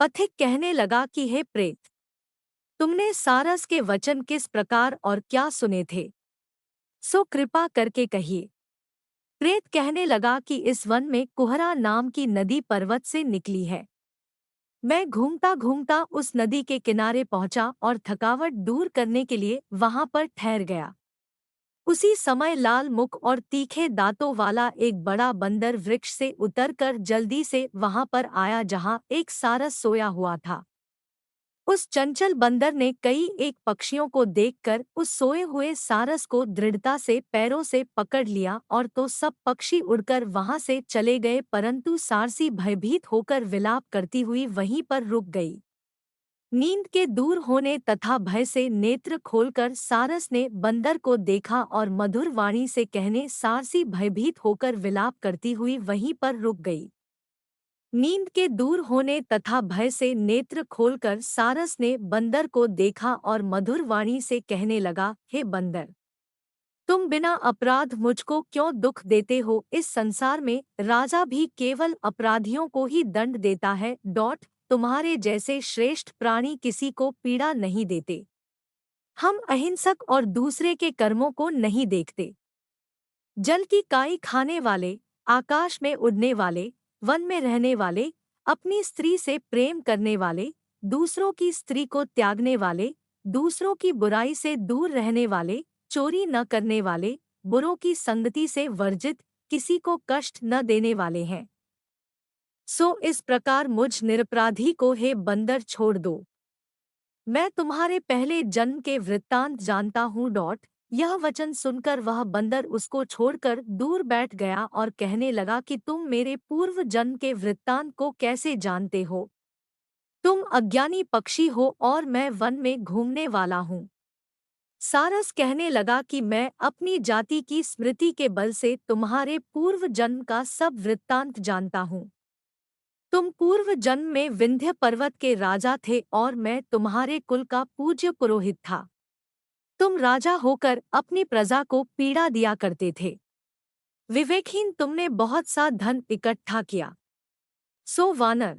पथिक कहने लगा कि हे प्रेत, तुमने सारस के वचन किस प्रकार और क्या सुने थे, सो कृपा करके कहिए। प्रेत कहने लगा कि इस वन में कुहरा नाम की नदी पर्वत से निकली है। मैं घूमता घूमता उस नदी के किनारे पहुंचा और थकावट दूर करने के लिए वहां पर ठहर गया। उसी समय लाल मुख और तीखे दांतों वाला एक बड़ा बंदर वृक्ष से उतरकर जल्दी से वहां पर आया जहां एक सारस सोया हुआ था। उस चंचल बंदर ने कई एक पक्षियों को देखकर उस सोए हुए सारस को दृढ़ता से पैरों से पकड़ लिया और तो सब पक्षी उड़कर वहां से चले गए, परंतु सारसी भयभीत होकर विलाप करती हुई वहीं पर रुक गई। नींद के दूर होने तथा भय से नेत्र खोलकर सारस ने बंदर को देखा और मधुर वाणी से कहने सारसी भयभीत होकर विलाप करती हुई वहीं पर रुक गई। नींद के दूर होने तथा भय से नेत्र खोलकर सारस ने बंदर को देखा और मधुर वाणी से कहने लगा, हे बंदर, तुम बिना अपराध मुझको क्यों दुख देते हो। इस संसार में राजा भी केवल अपराधियों को ही दंड देता है। तुम्हारे जैसे श्रेष्ठ प्राणी किसी को पीड़ा नहीं देते। हम अहिंसक और दूसरे के कर्मों को नहीं देखते। जल की काई खाने वाले, आकाश में उड़ने वाले, वन में रहने वाले, अपनी स्त्री से प्रेम करने वाले, दूसरों की स्त्री को त्यागने वाले, दूसरों की बुराई से दूर रहने वाले, चोरी न करने वाले, बुरों की संगति से वर्जित, किसी को कष्ट न देने वाले हैं। सो इस प्रकार मुझ निरपराधी को हे बंदर छोड़ दो। मैं तुम्हारे पहले जन्म के वृत्तांत जानता हूँ। यह वचन सुनकर वह बंदर उसको छोड़कर दूर बैठ गया और कहने लगा कि तुम मेरे पूर्व जन्म के वृत्तांत को कैसे जानते हो? तुम अज्ञानी पक्षी हो और मैं वन में घूमने वाला हूँ। सारस कहने लगा कि मैं अपनी जाति की स्मृति के बल से तुम्हारे पूर्व जन्म का सब वृत्तांत जानता हूँ। तुम पूर्व जन्म में विंध्य पर्वत के राजा थे और मैं तुम्हारे कुल का पूज्य पुरोहित था। तुम राजा होकर अपनी प्रजा को पीड़ा दिया करते थे। विवेकहीन तुमने बहुत सा धन इकट्ठा किया। सो वानर,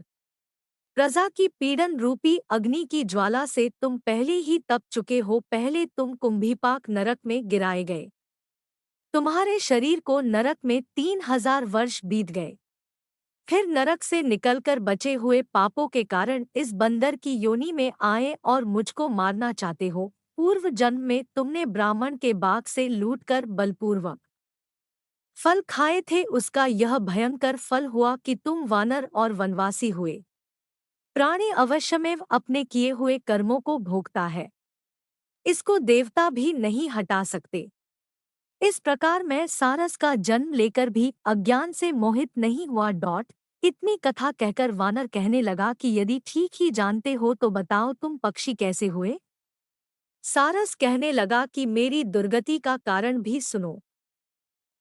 प्रजा की पीड़न रूपी अग्नि की ज्वाला से तुम पहले ही तप चुके हो। पहले तुम कुंभीपाक नरक में गिराए गए। तुम्हारे शरीर को नरक में 3000 वर्ष बीत गए। फिर नरक से निकलकर बचे हुए पापों के कारण इस बंदर की योनि में आए और मुझको मारना चाहते हो। पूर्व जन्म में तुमने ब्राह्मण के बाग से लूटकर बलपूर्वक फल खाए थे। उसका यह भयंकर फल हुआ कि तुम वानर और वनवासी हुए। प्राणी अवश्यमेव अपने किए हुए कर्मों को भोगता है, इसको देवता भी नहीं हटा सकते। इस प्रकार मैं सारस का जन्म लेकर भी अज्ञान से मोहित नहीं हुआ। इतनी कथा कहकर वानर कहने लगा कि यदि ठीक ही जानते हो तो बताओ तुम पक्षी कैसे हुए? सारस कहने लगा कि मेरी दुर्गति का कारण भी सुनो।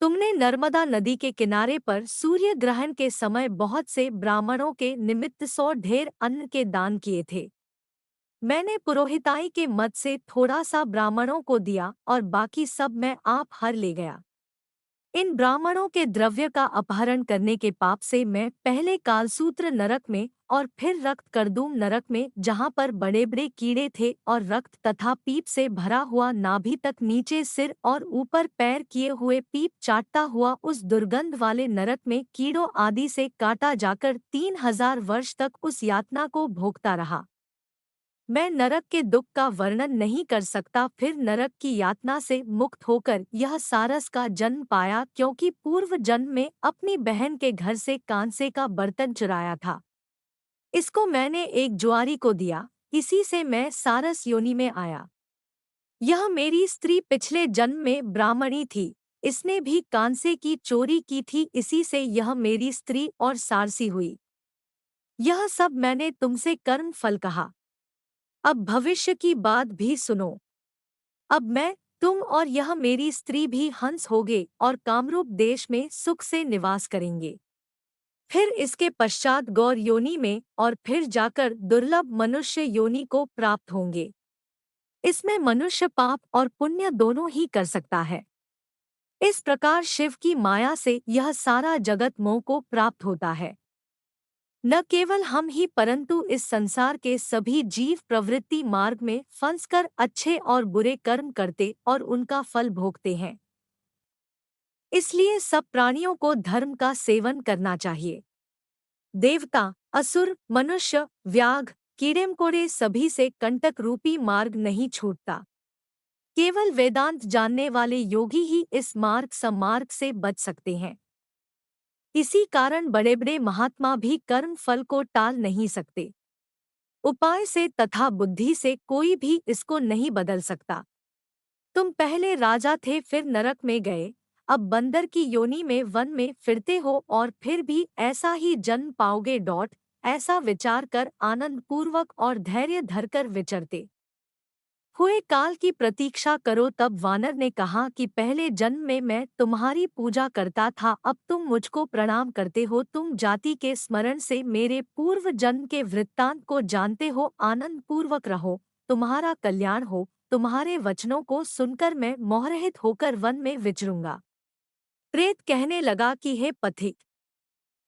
तुमने नर्मदा नदी के किनारे पर सूर्य ग्रहण के समय बहुत से ब्राह्मणों के निमित्त 100 ढेर अन्न के दान किए थे। मैंने पुरोहिताई के मद से थोड़ा सा ब्राह्मणों को दिया और बाकी सब मैं आप हर ले गया। इन ब्राह्मणों के द्रव्य का अपहरण करने के पाप से मैं पहले कालसूत्र नरक में और फिर रक्त करदूम नरक में, जहाँ पर बड़े बड़े कीड़े थे और रक्त तथा पीप से भरा हुआ नाभि तक नीचे सिर और ऊपर पैर किए हुए पीप चाटता हुआ उस दुर्गंध वाले नरक में कीड़ों आदि से काटा जाकर 3000 वर्ष तक उस यातना को भोगता रहा। मैं नरक के दुख का वर्णन नहीं कर सकता। फिर नरक की यातना से मुक्त होकर यह सारस का जन्म पाया, क्योंकि पूर्व जन्म में अपनी बहन के घर से कांसे का बर्तन चुराया था। इसको मैंने एक जुआरी को दिया, इसी से मैं सारस योनि में आया। यह मेरी स्त्री पिछले जन्म में ब्राह्मणी थी, इसने भी कांसे की चोरी की थी, इसी से यह मेरी स्त्री और सारसी हुई। यह सब मैंने तुमसे कर्म फल कहा। अब भविष्य की बात भी सुनो। अब मैं, तुम और यह मेरी स्त्री भी हंस होगे और कामरूप देश में सुख से निवास करेंगे। फिर इसके पश्चात गौर योनि में और फिर जाकर दुर्लभ मनुष्य योनि को प्राप्त होंगे। इसमें मनुष्य पाप और पुण्य दोनों ही कर सकता है। इस प्रकार शिव की माया से यह सारा जगत मोह को प्राप्त होता है। न केवल हम ही परंतु इस संसार के सभी जीव प्रवृत्ति मार्ग में फंसकर अच्छे और बुरे कर्म करते और उनका फल भोगते हैं। इसलिए सब प्राणियों को धर्म का सेवन करना चाहिए। देवता, असुर, मनुष्य, व्याघ, कीड़े मकोड़े सभी से कंटक रूपी मार्ग नहीं छूटता। केवल वेदांत जानने वाले योगी ही इस मार्ग सम्मार्ग से बच सकते हैं। इसी कारण बड़े बड़े महात्मा भी कर्म फल को टाल नहीं सकते। उपाय से तथा बुद्धि से कोई भी इसको नहीं बदल सकता। तुम पहले राजा थे, फिर नरक में गए, अब बंदर की योनि में वन में फिरते हो और फिर भी ऐसा ही जन्म पाओगे। ऐसा विचार कर आनंद पूर्वक और धैर्य धरकर विचरते हुए काल की प्रतीक्षा करो। तब वानर ने कहा कि पहले जन्म में मैं तुम्हारी पूजा करता था, अब तुम मुझको प्रणाम करते हो। तुम जाति के स्मरण से मेरे पूर्व जन्म के वृत्तांत को जानते हो। आनंद पूर्वक रहो, तुम्हारा कल्याण हो। तुम्हारे वचनों को सुनकर मैं मोहरहित होकर वन में विचरूंगा। प्रेत कहने लगा कि हे पथिक,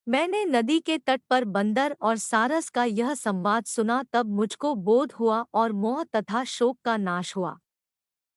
मैंने नदी के तट पर बंदर और सारस का यह संवाद सुना, तब मुझको बोध हुआ और मोह तथा शोक का नाश हुआ।